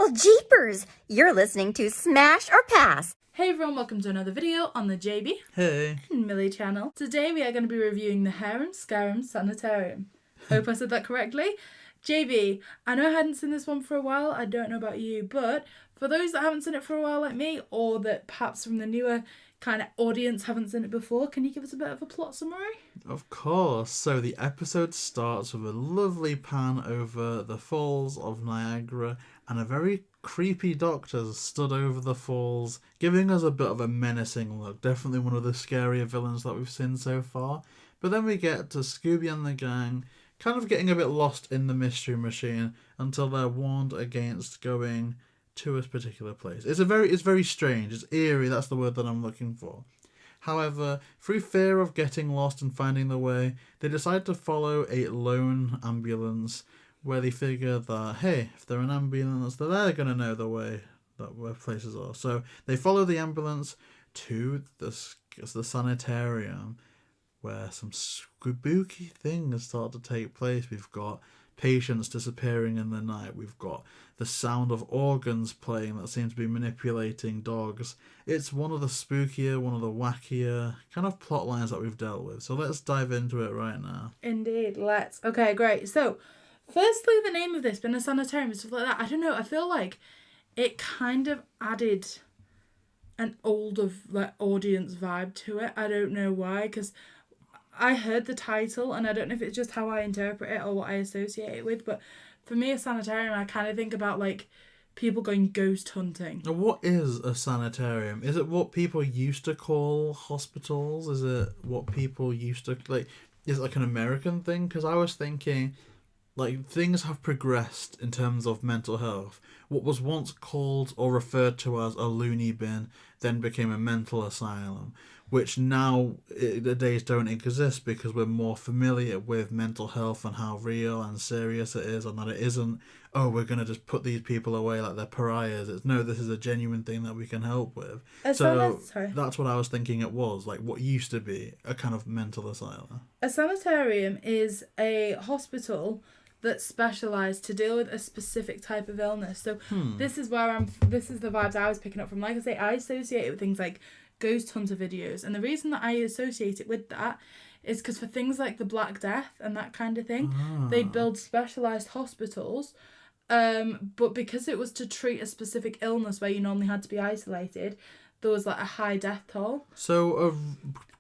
Well, jeepers! You're listening to Smash or Pass. Hey everyone, welcome to another video on the JayBee Hey. and Milly channel. Today we are going to be reviewing the Harum Scarum Sanitarium. Hope I said that correctly. JayBee, I know I hadn't seen this one for a while, I don't know about you, but for those that haven't seen it for a while like me, or that perhaps from the newer kind of audience haven't seen it before, can you give us a bit of a plot summary? Of course. So the episode starts with a lovely pan over the falls of Niagara and a very creepy doctor stood over the falls, giving us a bit of a menacing look. Definitely one of the scarier villains that we've seen so far. But then we get to Scooby and the gang kind of getting a bit lost in the mystery machine until they're warned against going to a particular place. It's very strange. It's eerie. That's the word that I'm looking for. However, through fear of getting lost and finding the way, they decide to follow a lone ambulance where they figure that, hey, if they're an ambulance, they're going to know the way that where places are. So they follow the ambulance to the sanitarium where some spooky things start to take place. We've got patients disappearing in the night. We've got the sound of organs playing that seem to be manipulating dogs. It's one of the spookier, one of the wackier kind of plot lines that we've dealt with. So let's dive into it right now. Indeed, let's. Okay, great. So, firstly, the name of this, being a sanitarium and stuff like that, I don't know, I feel like it kind of added an older audience vibe to it. I don't know why, because I heard the title, and I don't know if it's just how I interpret it or what I associate it with, but for me, a sanitarium, I kind of think about, like, people going ghost hunting. Now, what is a sanitarium? Is it what people used to call hospitals? Is it what people used to, like, is it like an American thing? Because I was thinking, like, things have progressed in terms of mental health. What was once called or referred to as a loony bin then became a mental asylum, which now the days don't exist because we're more familiar with mental health and how real and serious it is, and that it isn't, oh, we're going to just put these people away like they're pariahs. It's, no, this is a genuine thing that we can help with. That's what I was thinking it was, like what used to be a kind of mental asylum. A sanitarium is a hospital that's specialised to deal with a specific type of illness. So this is the vibes I was picking up from. Like I say, I associate it with things like ghost hunter videos, and the reason that I associate it with that is because for things like the Black Death and that kind of thing, they build specialised hospitals, but because it was to treat a specific illness where you normally had to be isolated, there was like a high death toll. So a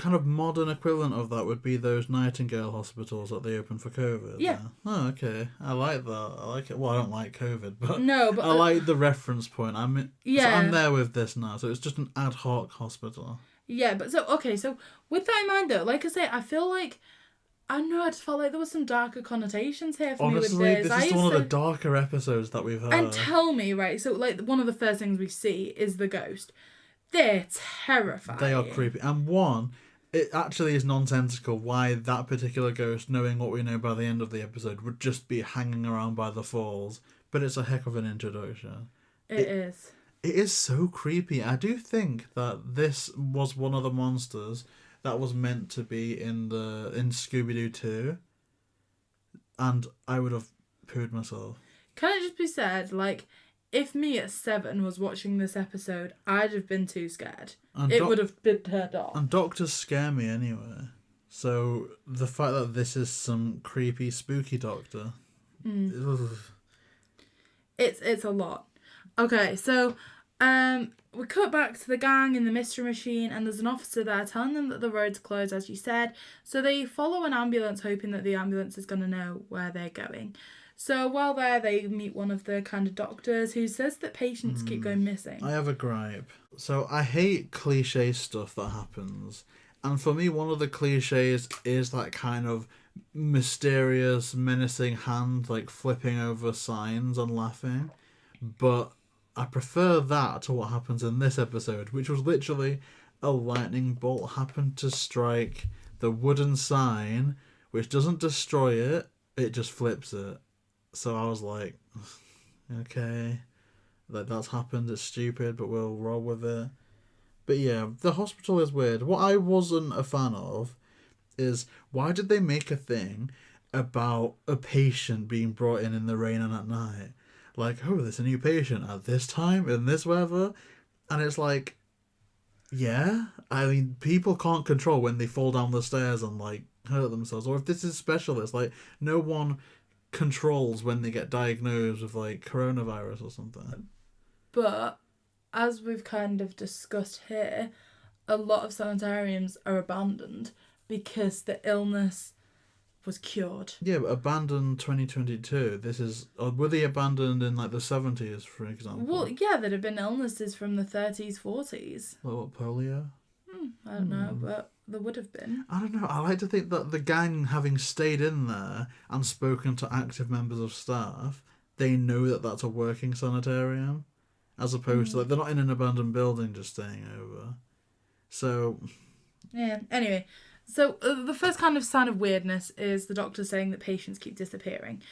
kind of modern equivalent of that would be those Nightingale hospitals that they opened for COVID. Yeah. Oh, okay. I like that. I like it. Well, I don't like COVID, but I like the reference point. So I'm there with this now. So it's just an ad hoc hospital. Yeah, but so with that in mind though, like I say, I feel like, I don't know, I just felt like there was some darker connotations here for me with this. This is one of the darker episodes that we've had. And tell me, right, so like one of the first things we see is the ghost. They're terrifying. They are creepy. And one, it actually is nonsensical why that particular ghost, knowing what we know by the end of the episode, would just be hanging around by the falls. But it's a heck of an introduction. It is. It is so creepy. I do think that this was one of the monsters that was meant to be in Scooby Doo 2. And I would have pooed myself. Can it just be said, like, if me at 7 was watching this episode, I'd have been too scared. It would have been turned off. And doctors scare me anyway. So the fact that this is some creepy, spooky doctor... It's a lot. Okay, so we cut back to the gang in the mystery machine, and there's an officer there telling them that the road's closed, as you said. So they follow an ambulance, hoping that the ambulance is going to know where they're going. So while there, they meet one of the kind of doctors who says that patients keep going missing. I have a gripe. So I hate cliche stuff that happens. And for me, one of the cliches is that kind of mysterious, menacing hand, like flipping over signs and laughing. But I prefer that to what happens in this episode, which was literally a lightning bolt happened to strike the wooden sign, which doesn't destroy it, it just flips it. So I was like, okay, that's happened, it's stupid, but we'll roll with it. But yeah, the hospital is weird. What I wasn't a fan of is, why did they make a thing about a patient being brought in the rain and at night? like, oh, there's a new patient at this time in this weather, and it's like, yeah, I mean, people can't control when they fall down the stairs and like hurt themselves, or if this is specialist, like no one controls when they get diagnosed with like coronavirus or something. But as we've kind of discussed here, a lot of sanitariums are abandoned because the illness was cured. Yeah, but abandoned 2022. This is, were they abandoned in like the 70s, for example? Well, yeah, there'd have been illnesses from the 30s, 40s. What, polio? I don't know, but there would have been. I don't know. I like to think that the gang, having stayed in there and spoken to active members of staff, they know that that's a working sanitarium, as opposed to like they're not in an abandoned building just staying over. So yeah. Anyway, so the first kind of sign of weirdness is the doctor saying that patients keep disappearing,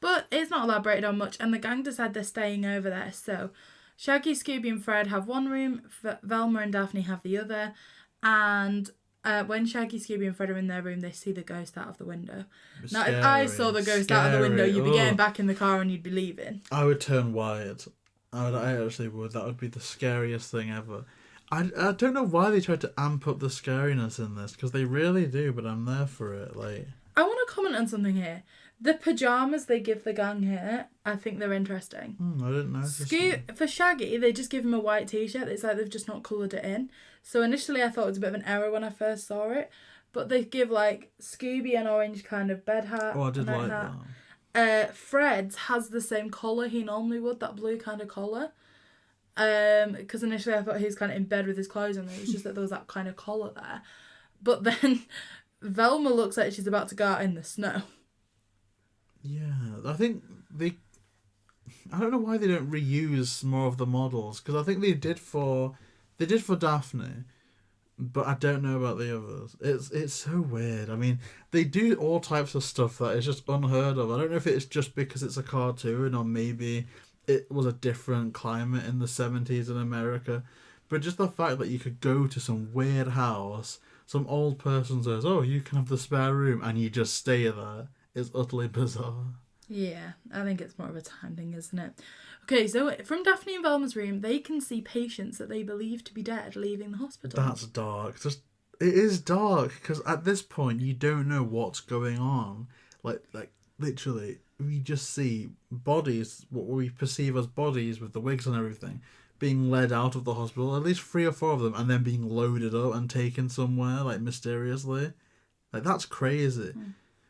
but it's not elaborated on much, and the gang decide they're staying over there. So Shaggy, Scooby, and Fred have one room. Velma and Daphne have the other, and when Shaggy, Scooby, and Fred are in their room, they see the ghost out of the window. Now, if I saw the ghost out of the window, you'd be getting back in the car and you'd be leaving. I would turn wired. I actually would. That would be the scariest thing ever. I don't know why they tried to amp up the scariness in this, because they really do, but I'm there for it. Like, I want to comment on something here. The pyjamas they give the gang here, I think they're interesting. I didn't know. For Shaggy, they just give him a white t-shirt. It's like they've just not coloured it in. So initially I thought it was a bit of an error when I first saw it. But they give like Scooby an orange kind of bed hat. Oh, I did like hat. that. Fred's has the same collar he normally would, that blue kind of collar. Because initially I thought he was kind of in bed with his clothes on. It was just that there was that kind of collar there. But then Velma looks like she's about to go out in the snow. Yeah, I think I don't know why they don't reuse more of the models, because I think they did for Daphne, but I don't know about the others. It's so weird. I mean, they do all types of stuff that is just unheard of. I don't know if it's just because it's a cartoon, or maybe it was a different climate in the 70s in America, but just the fact that you could go to some weird house, some old person says, oh, you can have the spare room, and you just stay there, is utterly bizarre. Yeah, I think it's more of a time thing, isn't it? Okay, so from Daphne and Velma's room, they can see patients that they believe to be dead leaving the hospital. That's dark. It is dark, because at this point you don't know what's going on. Like literally, we just see bodies, what we perceive as bodies with the wigs and everything, being led out of the hospital, at least 3 or 4 of them, and then being loaded up and taken somewhere, like, mysteriously. Like, that's crazy.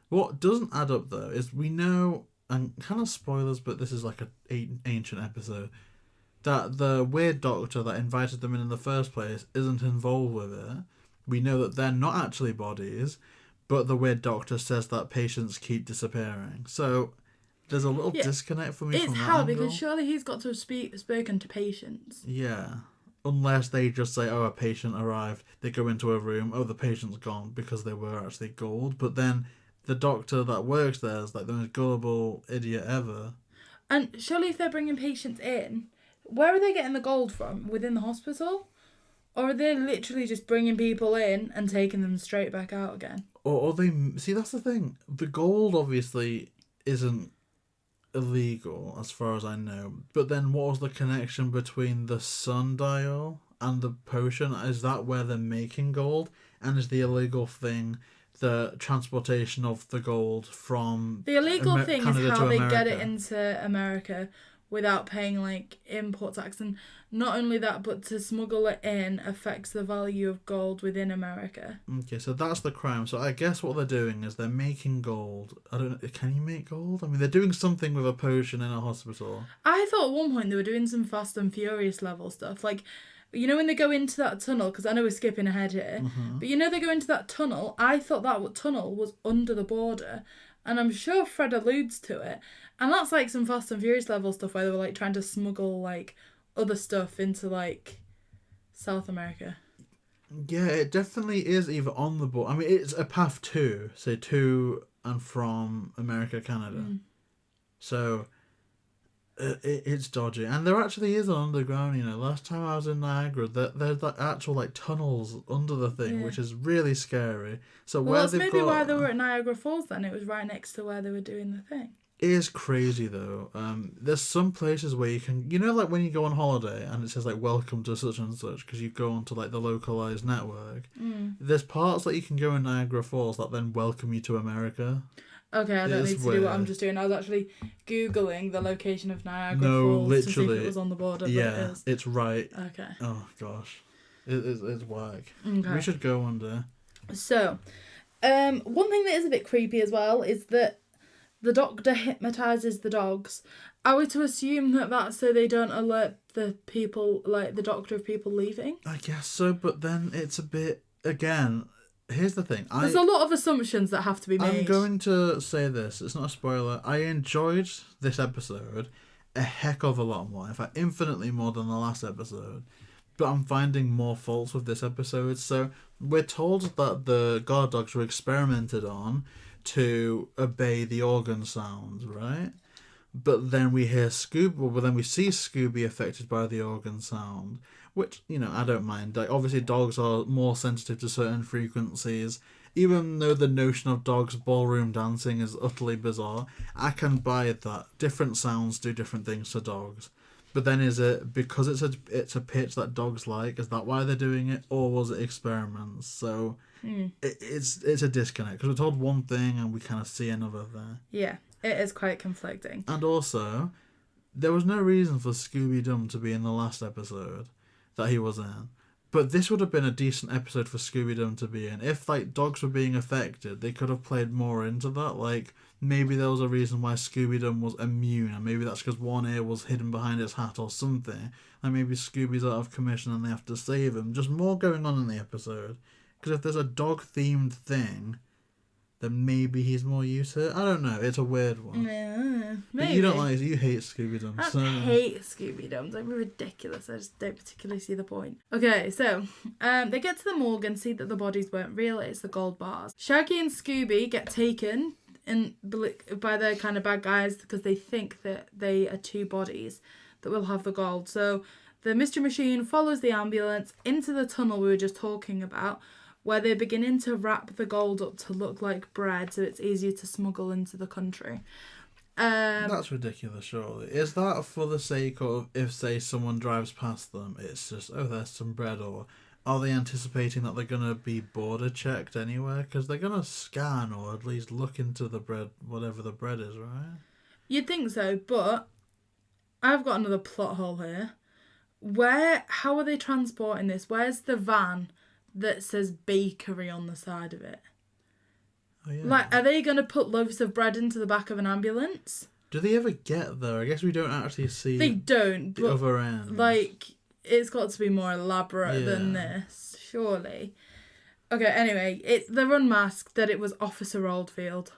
What doesn't add up, though, is we know, and kind of spoilers, but this is like an ancient episode, that the weird doctor that invited them in the first place isn't involved with it. We know that they're not actually bodies, but the weird doctor says that patients keep disappearing. So there's a little disconnect for me from that It's how, angle. because surely he's got to have spoken to patients. Yeah. Unless they just say, oh, a patient arrived. They go into a room, oh, the patient's gone, because they were actually gold. But then the doctor that works there is like the most gullible idiot ever. And surely if they're bringing patients in, where are they getting the gold from? Within the hospital? Or are they literally just bringing people in and taking them straight back out again? Or they... See, that's the thing. The gold, obviously, isn't illegal, as far as I know. But then what was the connection between the sundial and the potion? Is that where they're making gold? And is the illegal thing the transportation of the gold from the illegal thing Canada is how they America? get it into America without paying like import tax, and not only that, but to smuggle it in affects the value of gold within America. Okay, so that's the crime. So I guess what they're doing is they're making gold. I don't know, can you make gold? I mean, they're doing something with a potion in a hospital. I thought at one point they were doing some Fast and Furious level stuff, like, you know, when they go into that tunnel, because I know we're skipping ahead here, but you know they go into that tunnel, I thought that tunnel was under the border, and I'm sure Fred alludes to it, and that's like some Fast and Furious level stuff where they were like trying to smuggle like other stuff into like South America. Yeah, it definitely is either on the border. I mean, it's a path to and from America, Canada. So it's dodgy, and there actually is an underground. You know, last time I was in Niagara, there's like actual like tunnels under the thing, which is really scary. So Well, where that's they've maybe got... why they were at Niagara Falls then. It was right next to where they were doing the thing. It is crazy though. There's some places where you can, like when you go on holiday and it says like welcome to such and such because you go onto like the localized network. There's parts that you can go in Niagara Falls that then welcome you to America. Okay, I don't need to do what I'm just doing. I was actually Googling the location of Niagara Falls literally, to see if it was on the border, but yeah, it is. it's right. Okay. Oh, gosh. It's whack. Okay. We should go one day. So, one thing that is a bit creepy as well is that the doctor hypnotises the dogs. Are we to assume that that's so they don't alert the people, like the doctor, of people leaving? I guess so, but then it's a bit, again... Here's the thing. There's a lot of assumptions that have to be made. I'm going to say this. It's not a spoiler. I enjoyed this episode a heck of a lot more. In fact, infinitely more than the last episode. But I'm finding more faults with this episode. So we're told that the guard dogs were experimented on to obey the organ sounds, right? But then we hear then we see Scooby affected by the organ sound. Which, I don't mind. Like, obviously, dogs are more sensitive to certain frequencies. Even though the notion of dogs ballroom dancing is utterly bizarre, I can buy that. Different sounds do different things to dogs. But then is it because it's a pitch that dogs like? Is that why they're doing it? Or was it experiments? So it's a disconnect. Because we're told one thing and we kind of see another there. Yeah, it is quite conflicting. And also, there was no reason for Scooby Doo to be in the last episode that he was in. But this would have been a decent episode for Scooby Doo to be in. If, like, dogs were being affected, they could have played more into that. Like, maybe there was a reason why Scooby Doo was immune, and maybe that's because one ear was hidden behind its hat or something. Like, maybe Scooby's out of commission and they have to save him. Just more going on in the episode. Because if there's a dog-themed thing, then maybe he's more used to it. I don't know. It's a weird one. Yeah, maybe. But you hate Scooby Doo. I hate Scooby Doo. They're ridiculous. I just don't particularly see the point. Okay, so they get to the morgue and see that the bodies weren't real. It's the gold bars. Shaggy and Scooby get taken by the kind of bad guys because they think that they are two bodies that will have the gold. So the mystery machine follows the ambulance into the tunnel we were just talking about, where they're beginning to wrap the gold up to look like bread so it's easier to smuggle into the country. That's ridiculous, surely. Is that for the sake of, if, say, someone drives past them, it's just, oh, there's some bread, or are they anticipating that they're going to be border checked anywhere? Because they're going to scan or at least look into the bread, whatever the bread is, right? You'd think so, but I've got another plot hole here. How are they transporting this? Where's the van that says bakery on the side of it? Oh, yeah. Like, are they going to put loaves of bread into the back of an ambulance? Do they ever get there? I guess we don't actually see They don't, the but other end. like, it's got to be more elaborate than this, surely. Okay, anyway, they're unmasked that it was Officer Oldfield.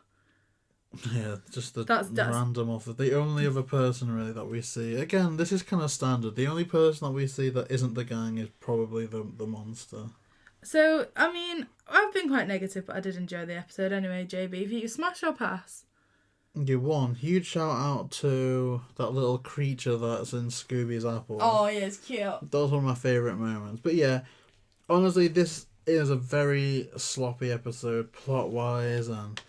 Yeah, just the That's random officer. The only other person really that we see. Again, this is kind of standard. The only person that we see that isn't the gang is probably the monster. So, I mean, I've been quite negative, but I did enjoy the episode anyway, JayBee. If you smash or pass? You won. Huge shout out to that little creature that's in Scooby's apple. Oh, yeah, it's cute. That was one of my favourite moments. But yeah, honestly, this is a very sloppy episode, plot-wise, and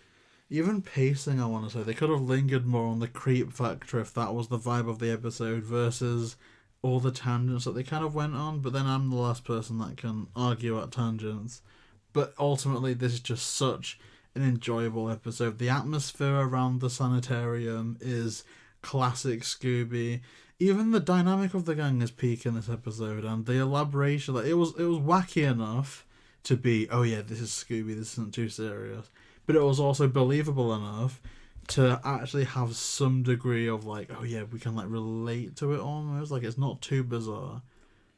even pacing, I want to say. They could have lingered more on the creep factor if that was the vibe of the episode versus all the tangents that they kind of went on. But then I'm the last person that can argue at tangents. But ultimately, this is just such an enjoyable episode. The atmosphere around the sanitarium is classic Scooby. Even the dynamic of the gang is peak in this episode, and the elaboration, like, it was wacky enough to be, oh yeah, this is Scooby, this isn't too serious. But it was also believable enough to actually have some degree of, like, oh yeah, we can, like, relate to it almost. Like, it's not too bizarre.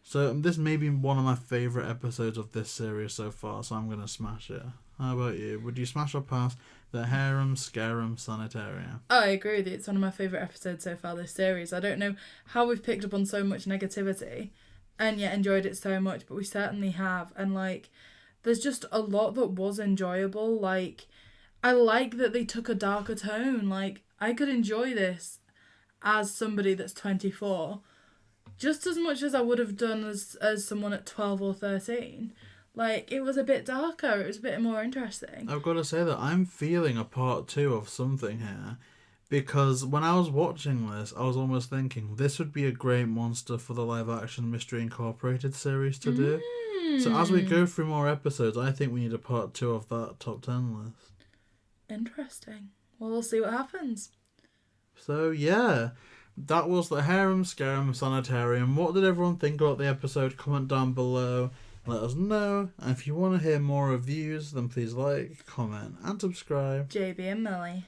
So this may be one of my favourite episodes of this series so far, so I'm going to smash it. How about you? Would you smash or pass the Harum Scarum Sanitarium? I agree with you. It's one of my favourite episodes so far this series. I don't know how we've picked up on so much negativity and yet enjoyed it so much, but we certainly have. And, like, there's just a lot that was enjoyable. Like, I like that they took a darker tone. Like, I could enjoy this as somebody that's 24 just as much as I would have done as someone at 12 or 13. Like, it was a bit darker. It was a bit more interesting. I've got to say that I'm feeling a part 2 of something here, Because when I was watching this, I was almost thinking this would be a great monster for the live-action Mystery Incorporated series to do. So as we go through more episodes, I think we need a part 2 of that top 10 list. Interesting. Well, we'll see what happens. So, yeah. That was the Harum Scarum Sanitarium. What did everyone think about the episode? Comment down below. Let us know. And if you want to hear more reviews, then please like, comment, and subscribe. JayBee and Milly.